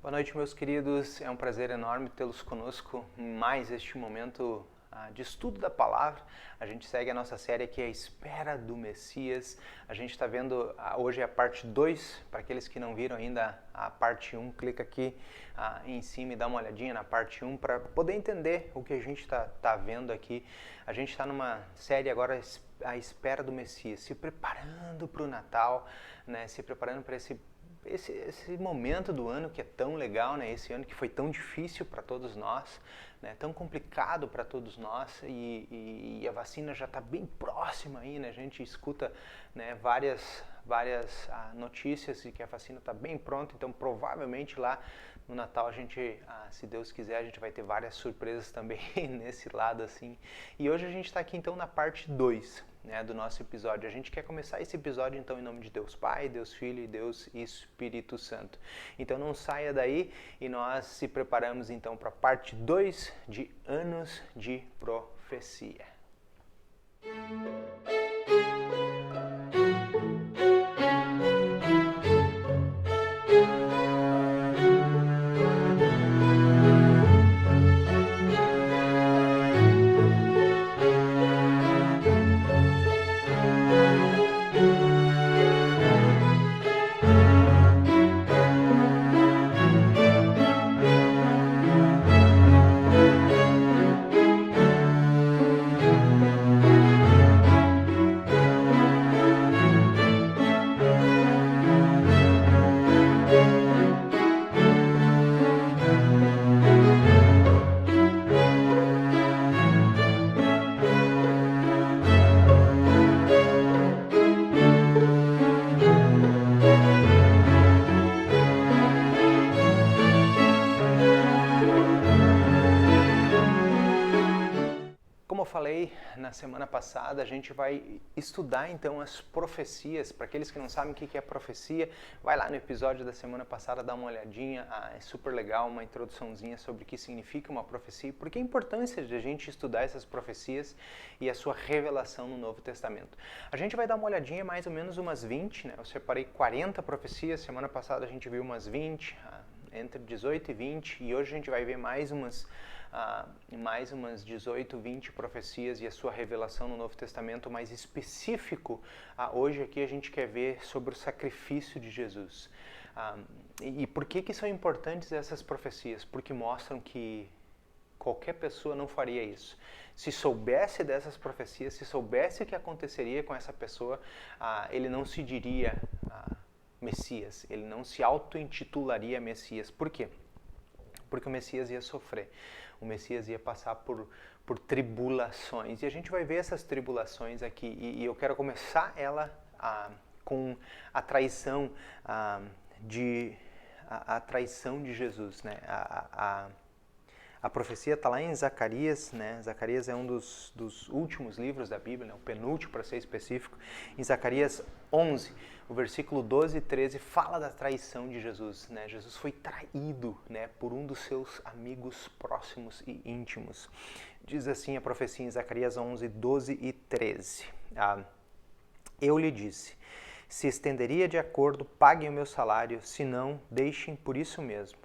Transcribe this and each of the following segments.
Boa noite, meus queridos. É um prazer enorme tê-los conosco em mais este momento de estudo da palavra. A gente segue a nossa série aqui, A Espera do Messias. A gente está vendo hoje a parte 2. Para aqueles que não viram ainda a parte 1, clica aqui em cima e dá uma olhadinha na parte 1 para poder entender o que a gente está vendo aqui. A gente está numa série agora, A Espera do Messias, se preparando para o Natal, né? Se preparando para esse momento do ano que é tão legal, né? Esse ano que foi tão difícil para todos nós, né? Tão complicado para todos nós e a vacina já está bem próxima aí, né? A gente escuta, né, várias notícias de que a vacina está bem pronta, então provavelmente lá no Natal a gente, se Deus quiser, a gente vai ter várias surpresas também nesse lado assim. E hoje a gente está aqui então na parte 2, né, do nosso episódio. A gente quer começar esse episódio então em nome de Deus Pai, Deus Filho e Deus Espírito Santo. Então não saia daí e nós se preparamos então para a parte 2 de Anos de Profecia. Como eu falei na semana passada, a gente vai estudar então as profecias. Para aqueles que não sabem o que é profecia, vai lá no episódio da semana passada, dá uma olhadinha, é super legal, uma introduçãozinha sobre o que significa uma profecia, porque a importância de a gente estudar essas profecias e a sua revelação no Novo Testamento. A gente vai dar uma olhadinha mais ou menos umas 20, né? Eu separei 40 profecias, semana passada a gente viu umas 20, entre 18 e 20, e hoje a gente vai ver mais umas 18, 20 profecias e a sua revelação no Novo Testamento mais específico. Hoje aqui a gente quer ver sobre o sacrifício de Jesus. E por que são importantes essas profecias? Porque mostram que qualquer pessoa não faria isso. Se soubesse dessas profecias, se soubesse o que aconteceria com essa pessoa, ele não se diria Messias, ele não se auto-intitularia Messias. Por quê? Porque o Messias ia sofrer, o Messias ia passar por tribulações, e a gente vai ver essas tribulações aqui, e eu quero começar ela com a traição a traição de Jesus, né? A profecia está lá em Zacarias, né? Zacarias é um dos últimos livros da Bíblia, né? O penúltimo para ser específico. Em Zacarias 11, o versículo 12 e 13 fala da traição de Jesus, né? Jesus foi traído, né, por um dos seus amigos próximos e íntimos. Diz assim a profecia em Zacarias 11, 12 e 13. Eu lhe disse, se estenderia de acordo, paguem o meu salário, se não, deixem por isso mesmo.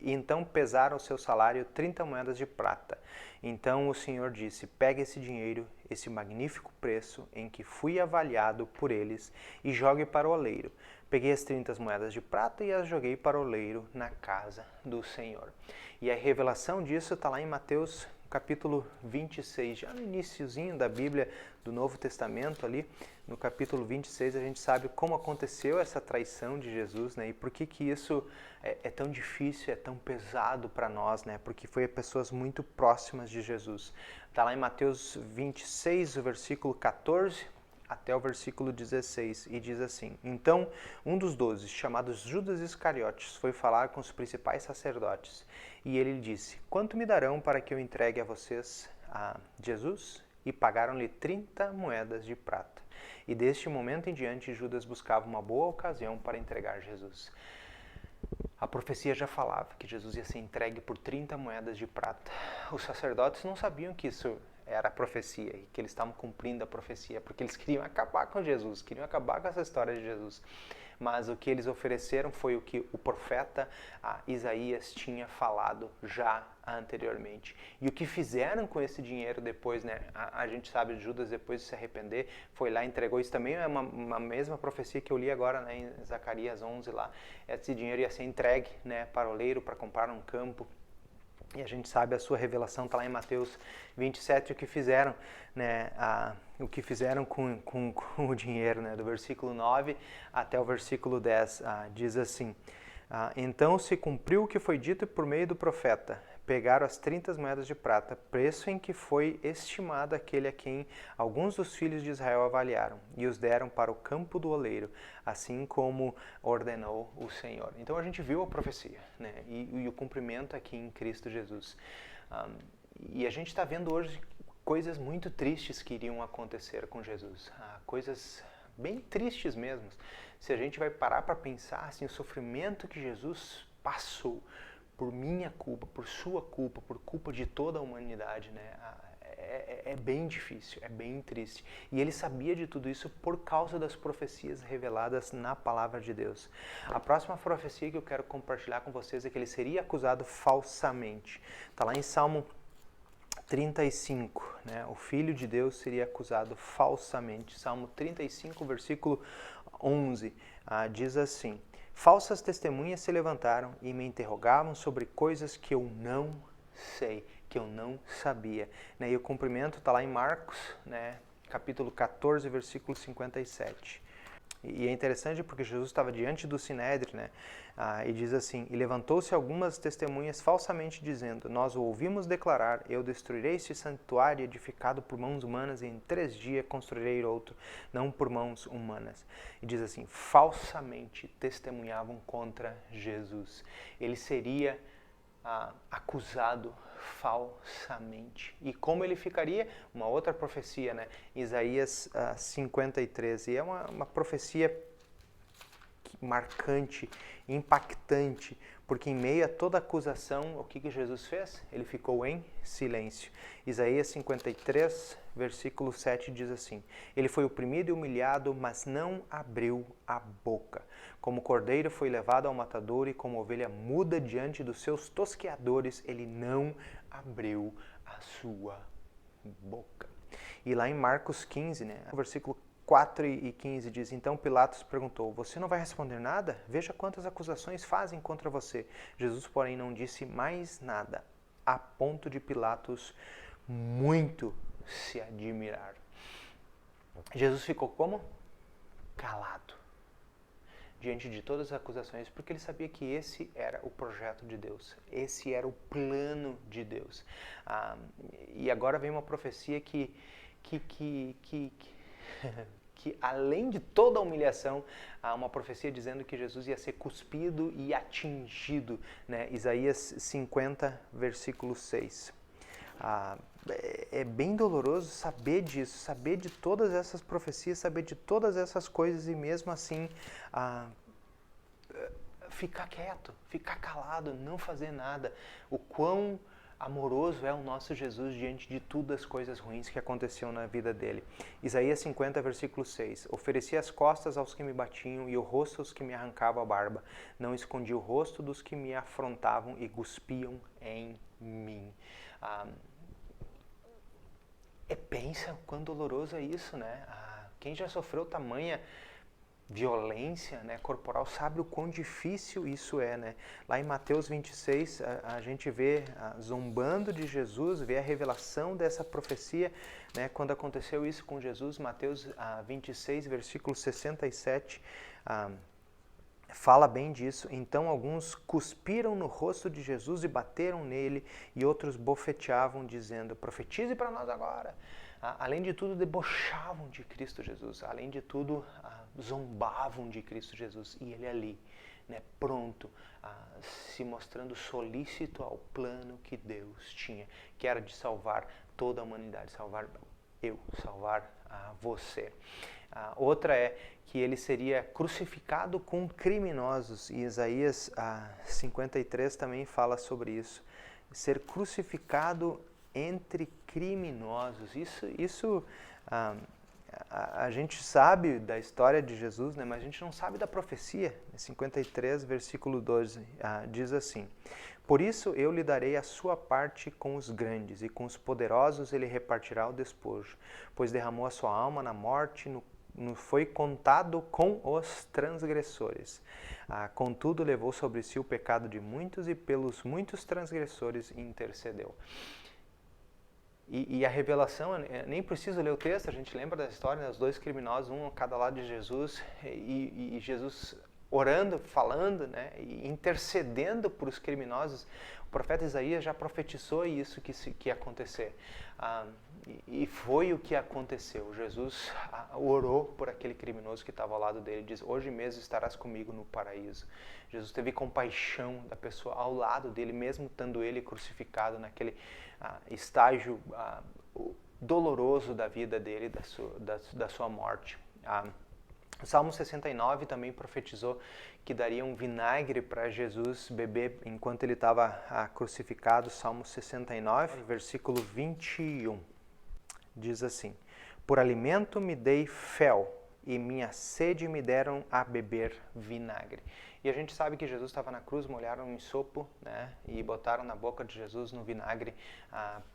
Então pesaram o seu salário 30 moedas de prata. Então o Senhor disse, pega esse dinheiro, esse magnífico preço em que fui avaliado por eles, e jogue para o oleiro. Peguei as 30 moedas de prata e as joguei para o oleiro na casa do Senhor. E a revelação disso está lá em Mateus capítulo 26, já no iniciozinho da Bíblia do Novo Testamento ali, no capítulo 26 a gente sabe como aconteceu essa traição de Jesus, né? E por que isso é tão difícil, é tão pesado para nós, né? Porque foi a pessoas muito próximas de Jesus. Está lá em Mateus 26, o versículo 14 até o versículo 16, e diz assim, então um dos 12, chamado Judas Iscariotes, foi falar com os principais sacerdotes, e ele disse, quanto me darão para que eu entregue a vocês a Jesus? E pagaram-lhe 30 moedas de prata. E deste momento em diante, Judas buscava uma boa ocasião para entregar Jesus. A profecia já falava que Jesus ia ser entregue por 30 moedas de prata. Os sacerdotes não sabiam que isso era a profecia e que eles estavam cumprindo a profecia, porque eles queriam acabar com Jesus, queriam acabar com essa história de Jesus. mas o que eles ofereceram foi o que o profeta Isaías tinha falado já anteriormente. E o que fizeram com esse dinheiro depois, né? A gente sabe, Judas, depois de se arrepender, foi lá e entregou. Isso também é uma mesma profecia que eu li agora, né, em Zacarias 11 lá. Esse dinheiro ia ser entregue, né, para o oleiro, para comprar um campo. E a gente sabe, a sua revelação está lá em Mateus 27, o que fizeram, né, o que fizeram com o dinheiro, né, do versículo 9 até o versículo 10, diz assim: então se cumpriu o que foi dito por meio do profeta. Pegaram as 30 moedas de prata, preço em que foi estimado aquele a quem alguns dos filhos de Israel avaliaram, e os deram para o campo do oleiro, assim como ordenou o Senhor. Então a gente viu a profecia, né? E o cumprimento aqui em Cristo Jesus. E a gente está vendo hoje coisas muito tristes que iriam acontecer com Jesus, coisas bem tristes mesmo. Se a gente vai parar para pensar assim, o sofrimento que Jesus passou por minha culpa, por sua culpa, por culpa de toda a humanidade, né? É bem difícil, é bem triste. E ele sabia de tudo isso por causa das profecias reveladas na palavra de Deus. A próxima profecia que eu quero compartilhar com vocês é que ele seria acusado falsamente. Está lá em Salmo 35, né? O Filho de Deus seria acusado falsamente. Salmo 35, versículo 11, diz assim: falsas testemunhas se levantaram e me interrogavam sobre coisas que eu não sei, que eu não sabia. Né? E o cumprimento está lá em Marcos, né? Capítulo 14, versículo 57. E é interessante porque Jesus estava diante do Sinédrio, né? E diz assim: e levantou-se algumas testemunhas falsamente dizendo: nós o ouvimos declarar, eu destruirei este santuário edificado por mãos humanas e em 3 dias construirei outro, não por mãos humanas. E diz assim, falsamente testemunhavam contra Jesus. Ele seria acusado falsamente. E como ele ficaria? Uma outra profecia, né? Isaías 53. E é uma profecia marcante, impactante, porque em meio a toda acusação, o que Jesus fez? Ele ficou em silêncio. Isaías 53, versículo 7 diz assim: ele foi oprimido e humilhado, mas não abriu a boca. Como cordeiro foi levado ao matadouro e como ovelha muda diante dos seus tosqueadores, ele não abriu a sua boca. E lá em Marcos 15, né, versículo 4 e 15 diz: então Pilatos perguntou: você não vai responder nada? Veja quantas acusações fazem contra você. Jesus, porém, não disse mais nada, a ponto de Pilatos muito se admirar. Jesus ficou como? Calado diante de todas as acusações, porque ele sabia que esse era o projeto de Deus, esse era o plano de Deus. E agora vem uma profecia que além de toda a humilhação, há uma profecia dizendo que Jesus ia ser cuspido e atingido, né? Isaías 50, versículo 6. É bem doloroso saber disso, saber de todas essas profecias, saber de todas essas coisas e mesmo assim ficar quieto, ficar calado, não fazer nada. O quão amoroso é o nosso Jesus diante de todas as coisas ruins que aconteciam na vida dele. Isaías 50, versículo 6. Ofereci as costas aos que me batiam e o rosto aos que me arrancavam a barba. Não escondi o rosto dos que me afrontavam e cuspiam em mim. Pensa o quão doloroso é isso, né? Quem já sofreu tamanha violência, né, corporal sabe o quão difícil isso é, né? Lá em Mateus 26, a gente vê zombando de Jesus, vê a revelação dessa profecia, né? Quando aconteceu isso com Jesus, Mateus 26, versículo 67, fala bem disso. Então alguns cuspiram no rosto de Jesus e bateram nele, e outros bofeteavam, dizendo: profetize para nós agora. Além de tudo, debochavam de Cristo Jesus. Além de tudo, zombavam de Cristo Jesus. E ele ali, né, pronto, se mostrando solícito ao plano que Deus tinha, que era de salvar toda a humanidade, salvar você. Outra é que ele seria crucificado com criminosos, e Isaías 53 também fala sobre isso. Ser crucificado entre criminosos. Isso A gente sabe da história de Jesus, né, mas a gente não sabe da profecia. 53, versículo 12, diz assim: Por isso eu lhe darei a sua parte com os grandes, e com os poderosos ele repartirá o despojo, pois derramou a sua alma na morte, foi contado com os transgressores. Contudo, levou sobre si o pecado de muitos, e pelos muitos transgressores intercedeu. E a revelação, nem preciso ler o texto, a gente lembra da história, né, os dois criminosos, um a cada lado de Jesus, e Jesus orando, falando, né, e intercedendo por os criminosos. O profeta Isaías já profetizou isso que ia acontecer. E foi o que aconteceu. Jesus orou por aquele criminoso que estava ao lado dele, diz: hoje mesmo estarás comigo no paraíso. Jesus teve compaixão da pessoa ao lado dele, mesmo estando ele crucificado naquele estágio doloroso da vida dele, da sua morte. O Salmo 69 também profetizou que daria um vinagre para Jesus beber enquanto ele estava crucificado. Salmo 69, versículo 21, diz assim: Por alimento me dei fel, e minha sede me deram a beber vinagre. E a gente sabe que Jesus estava na cruz, molharam um ensopo, né, e botaram na boca de Jesus no vinagre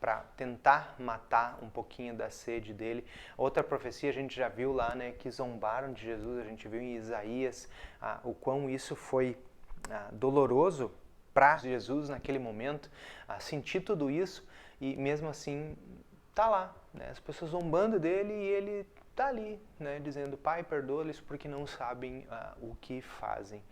para tentar matar um pouquinho da sede dele. Outra profecia a gente já viu lá, né, que zombaram de Jesus, a gente viu em Isaías o quão isso foi doloroso para Jesus naquele momento, sentir tudo isso e mesmo assim tá lá, né, as pessoas zombando dele e ele tá ali, né, dizendo: Pai, perdoa-lhes porque não sabem o que fazem.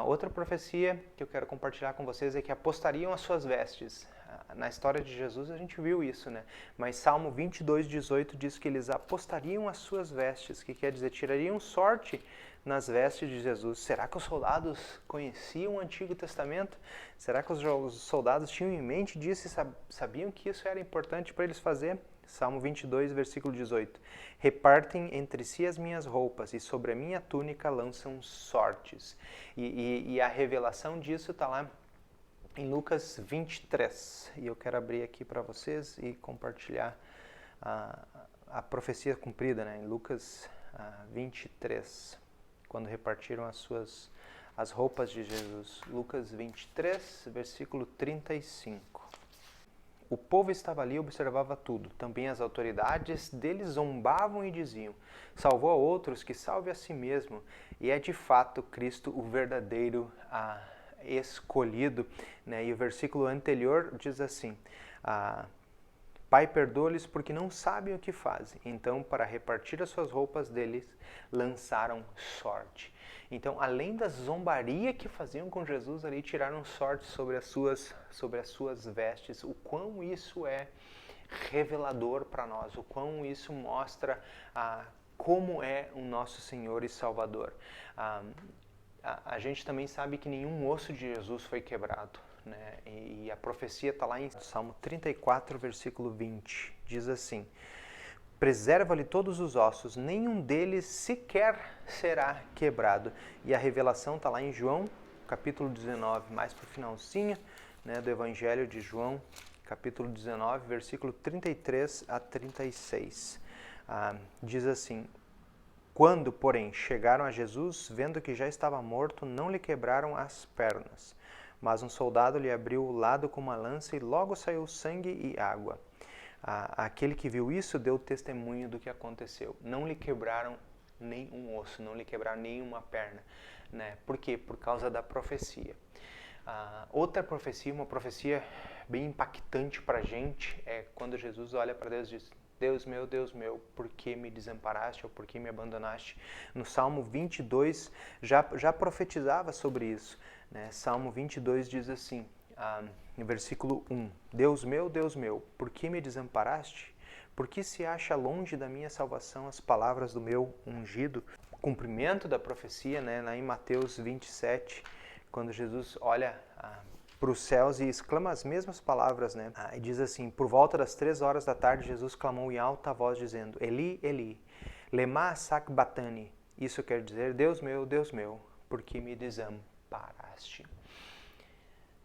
Outra profecia que eu quero compartilhar com vocês é que apostariam as suas vestes. Na história de Jesus a gente viu isso, né? Mas Salmo 22:18 diz que eles apostariam as suas vestes, que quer dizer, tirariam sorte nas vestes de Jesus. Será que os soldados conheciam o Antigo Testamento? Será que os soldados tinham em mente disso e sabiam que isso era importante para eles fazer? Salmo 22, versículo 18. Repartem entre si as minhas roupas, e sobre a minha túnica lançam sortes. E a revelação disso está lá em Lucas 23. E eu quero abrir aqui para vocês e compartilhar a profecia cumprida, né, em Lucas 23, quando repartiram as roupas de Jesus. Lucas 23, versículo 35. O povo estava ali e observava tudo. Também as autoridades deles zombavam e diziam: salvou a outros, que salve a si mesmo. E é de fato Cristo o verdadeiro escolhido. Né? E o versículo anterior diz assim: Pai, perdoa-lhes porque não sabem o que fazem. Então, para repartir as suas roupas deles, lançaram sorte. Então, além da zombaria que faziam com Jesus ali, tiraram sorte sobre as suas vestes. O quão isso é revelador para nós, o quão isso mostra como é o nosso Senhor e Salvador. A gente também sabe que nenhum osso de Jesus foi quebrado. Né? E a profecia está lá em Salmo 34, versículo 20. Diz assim: preserva-lhe todos os ossos, nenhum deles sequer será quebrado. E a revelação está lá em João, capítulo 19, mais para o finalzinho, né, do Evangelho de João, capítulo 19, versículo 33 a 36. Diz assim: quando, porém, chegaram a Jesus, vendo que já estava morto, não lhe quebraram as pernas. Mas um soldado lhe abriu o lado com uma lança e logo saiu sangue e água. Aquele que viu isso deu testemunho do que aconteceu. Não lhe quebraram nem um osso, não lhe quebraram nenhuma perna. Né? Por quê? Por causa da profecia. Outra profecia, uma profecia bem impactante para a gente, é quando Jesus olha para Deus e diz: Deus meu, por que me desamparaste ou por que me abandonaste? No Salmo 22 já profetizava sobre isso. Né? Salmo 22 diz assim, no versículo 1: Deus meu, por que me desamparaste? Por que se acha longe da minha salvação as palavras do meu ungido? O cumprimento da profecia, né, lá em Mateus 27, quando Jesus olha para os céus e exclama as mesmas palavras, né? E diz assim: por volta das 3 horas da tarde, Jesus clamou em alta voz, dizendo: Eli, Eli, lema sabachthani. Isso quer dizer: Deus meu, por que me desamparaste?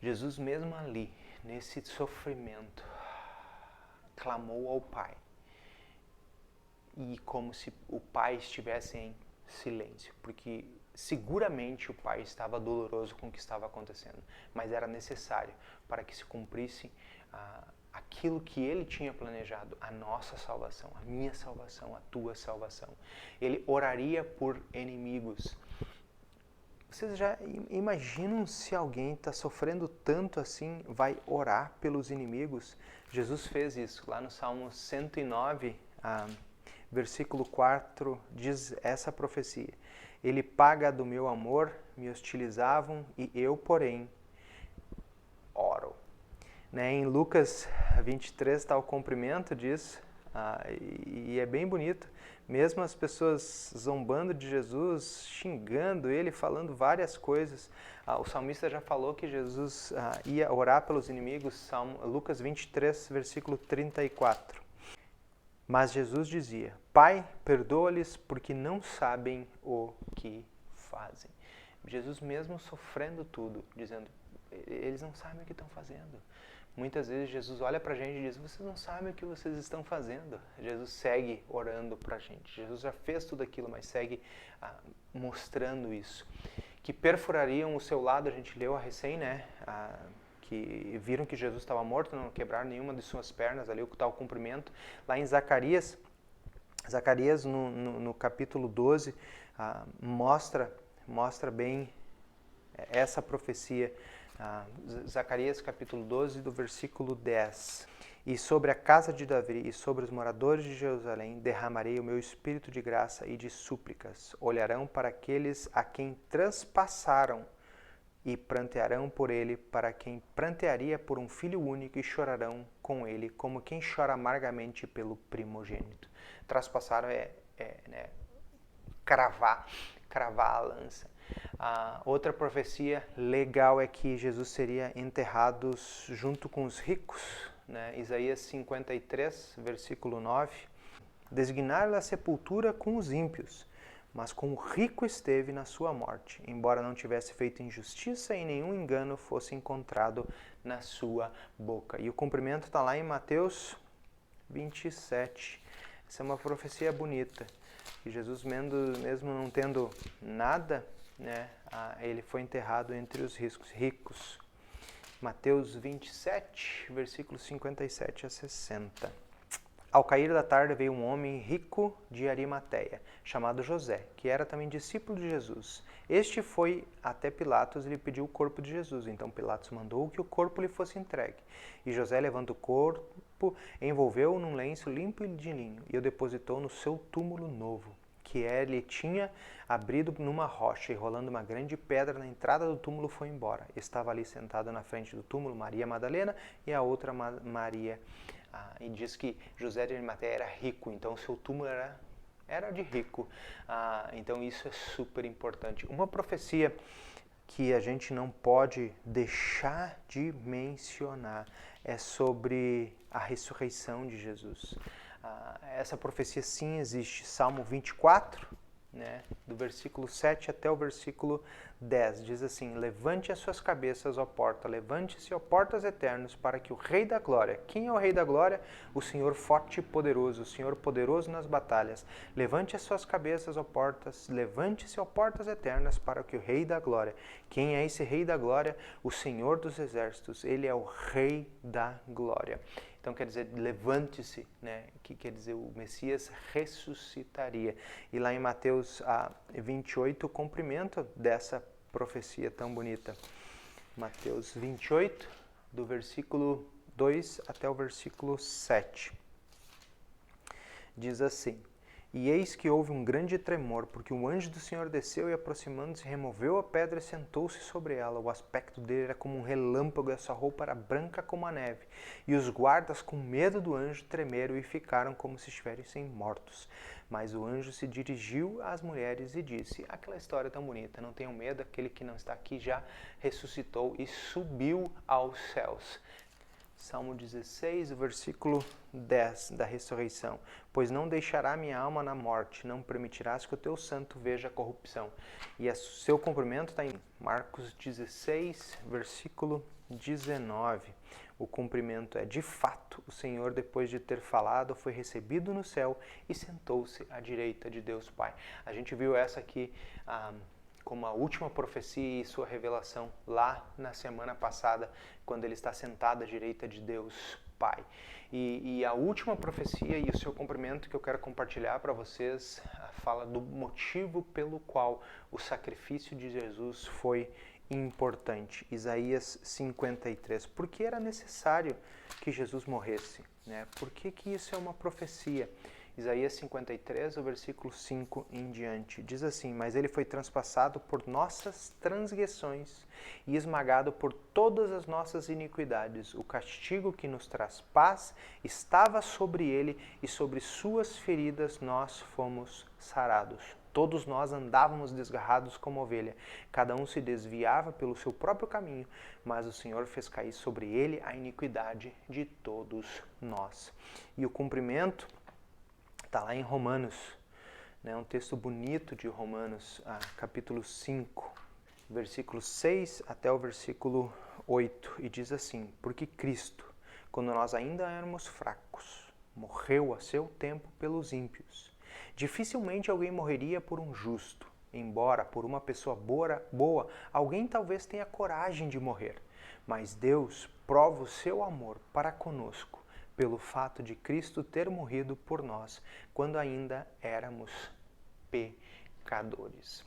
Jesus mesmo ali, nesse sofrimento, clamou ao Pai. e como se o pai estivesse em silêncio, porque seguramente o pai estava doloroso com o que estava acontecendo, mas era necessário para que se cumprisse aquilo que ele tinha planejado, a nossa salvação, a minha salvação, a tua salvação. Ele oraria por inimigos. Vocês já imaginam se alguém está sofrendo tanto assim, vai orar pelos inimigos? Jesus fez isso. Lá no Salmo 109, versículo 4, diz essa profecia. Ele paga do meu amor, me hostilizavam e eu, porém, oro. Em Lucas 23 está o cumprimento disso, e é bem bonito. Mesmo as pessoas zombando de Jesus, xingando ele, falando várias coisas. O salmista já falou que Jesus ia orar pelos inimigos, Lucas 23, versículo 34. Mas Jesus dizia, Pai, perdoa-lhes porque não sabem o que fazem. Jesus mesmo sofrendo tudo, dizendo, eles não sabem o que estão fazendo. Muitas vezes Jesus olha para a gente e diz, vocês não sabem o que vocês estão fazendo. Jesus segue orando para a gente. Jesus já fez tudo aquilo, mas segue mostrando isso. Que perfurariam o seu lado, a gente leu a recém, né? Que viram que Jesus estava morto, não quebraram nenhuma de suas pernas, ali o tal cumprimento. Lá em Zacarias no capítulo 12, mostra bem essa profecia. Zacarias capítulo 12, do versículo 10. E sobre a casa de Davi e sobre os moradores de Jerusalém derramarei o meu espírito de graça e de súplicas. Olharão para aqueles a quem transpassaram e prantearão por ele, para quem prantearia por um filho único, e chorarão com ele, como quem chora amargamente pelo primogênito. Traspassaram né, cravar a lança. Outra profecia legal é que Jesus seria enterrado junto com os ricos, né? Isaías 53, versículo 9. Designaram a sepultura com os ímpios, mas com o rico esteve na sua morte, embora não tivesse feito injustiça e nenhum engano fosse encontrado na sua boca. E o cumprimento está lá em Mateus 27. Essa é uma profecia bonita. E Jesus, mesmo não tendo nada, né, ele foi enterrado entre os ricos. Mateus 27, versículos 57 a 60. Ao cair da tarde veio um homem rico de Arimateia, chamado José, que era também discípulo de Jesus. Este foi até Pilatos e lhe pediu o corpo de Jesus. Então Pilatos mandou que o corpo lhe fosse entregue. E José, levando o corpo, envolveu-o num lenço limpo de linho e o depositou no seu túmulo novo, que ele tinha abrido numa rocha, e rolando uma grande pedra na entrada do túmulo foi embora. Estava ali sentada na frente do túmulo Maria Madalena e a outra Maria. E diz que José de Arimateia era rico, então o seu túmulo era de rico. Então isso é super importante. Uma profecia que a gente não pode deixar de mencionar é sobre a ressurreição de Jesus. Essa profecia sim existe. Salmo 24, né, do versículo 7 até o versículo 10, diz assim: Levante as suas cabeças, ó porta, levante-se, ó portas eternos, para que o Rei da Glória... Quem é o Rei da Glória? O Senhor forte e poderoso, o Senhor poderoso nas batalhas. Levante as suas cabeças, ó portas, levante-se, ó portas eternas, para que o Rei da Glória... Quem é esse Rei da Glória? O Senhor dos Exércitos, Ele é o Rei da Glória. Então quer dizer, levante-se, né? Que quer dizer, o Messias ressuscitaria. E lá em Mateus 28, o cumprimento dessa profecia tão bonita. Mateus 28, do versículo 2 até o versículo 7. Diz assim: E eis que houve um grande tremor, porque um anjo do Senhor desceu e, aproximando-se, removeu a pedra e sentou-se sobre ela. O aspecto dele era como um relâmpago e a sua roupa era branca como a neve. E os guardas, com medo do anjo, tremeram e ficaram como se estivessem mortos. Mas o anjo se dirigiu às mulheres e disse: aquela história tão bonita, não tenham medo, aquele que não está aqui já ressuscitou e subiu aos céus. Salmo 16, versículo 10 da ressurreição. Pois não deixará minha alma na morte, não permitirás que o teu santo veja a corrupção. E o seu cumprimento está em Marcos 16, versículo 19. O cumprimento é: de fato, o Senhor, depois de ter falado, foi recebido no céu e sentou-se à direita de Deus Pai. A gente viu essa aqui como a última profecia e sua revelação lá na semana passada, quando ele está sentado à direita de Deus Pai. E a última profecia e o seu cumprimento que eu quero compartilhar para vocês fala do motivo pelo qual o sacrifício de Jesus foi importante. Isaías 53. Por que era necessário que Jesus morresse? Né? Por que isso é uma profecia? Isaías 53, o versículo 5 em diante, diz assim: mas ele foi transpassado por nossas transgressões e esmagado por todas as nossas iniquidades. O castigo que nos traz paz estava sobre ele, e sobre suas feridas nós fomos sarados. Todos nós andávamos desgarrados como ovelha, cada um se desviava pelo seu próprio caminho, mas o Senhor fez cair sobre ele a iniquidade de todos nós. E o cumprimento está lá em Romanos, né? Um texto bonito de Romanos, capítulo 5, versículo 6 até o versículo 8, e diz assim: porque Cristo, quando nós ainda éramos fracos, morreu a seu tempo pelos ímpios. Dificilmente alguém morreria por um justo, embora por uma pessoa boa alguém talvez tenha coragem de morrer. Mas Deus prova o seu amor para conosco pelo fato de Cristo ter morrido por nós quando ainda éramos pecadores.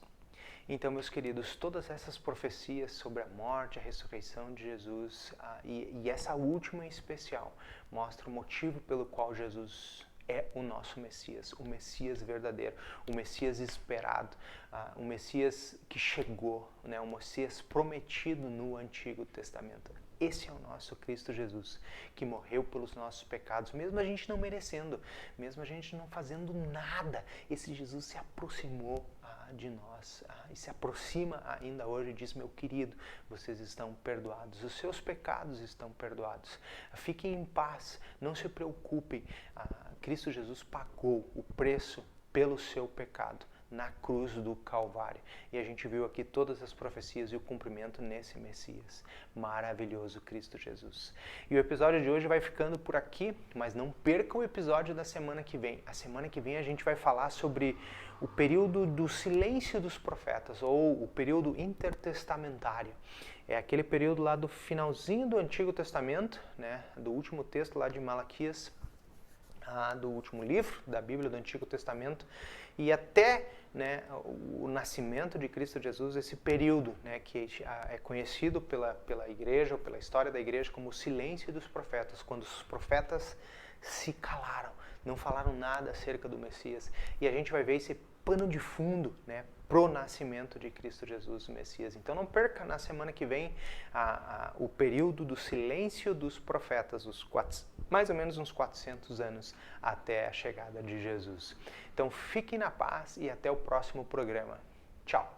Então, meus queridos, todas essas profecias sobre a morte, a ressurreição de Jesus e essa última em especial mostra o motivo pelo qual Jesus é o nosso Messias, o Messias verdadeiro, o Messias esperado, o Messias que chegou, né, o Messias prometido no Antigo Testamento. Esse é o nosso Cristo Jesus, que morreu pelos nossos pecados, mesmo a gente não merecendo, mesmo a gente não fazendo nada. Esse Jesus se aproximou de nós e se aproxima ainda hoje e diz: meu querido, vocês estão perdoados, os seus pecados estão perdoados. Fiquem em paz, não se preocupem. Cristo Jesus pagou o preço pelo seu pecado na cruz do Calvário. E a gente viu aqui todas as profecias e o cumprimento nesse Messias maravilhoso, Cristo Jesus. E o episódio de hoje vai ficando por aqui, mas não perca o episódio da semana que vem. A semana que vem a gente vai falar sobre o período do silêncio dos profetas, ou o período intertestamentário. É aquele período lá do finalzinho do Antigo Testamento, né, do último texto lá de Malaquias, do último livro da Bíblia, do Antigo Testamento, e até, né, o nascimento de Cristo Jesus, esse período, né, que é conhecido pela igreja, ou pela história da igreja, como o silêncio dos profetas, quando os profetas se calaram, não falaram nada acerca do Messias. E a gente vai ver esse pano de fundo, né, pro nascimento de Cristo Jesus, o Messias. Então não perca na semana que vem o período do silêncio dos profetas, mais ou menos uns 400 anos até a chegada de Jesus. Então fiquem na paz e até o próximo programa. Tchau!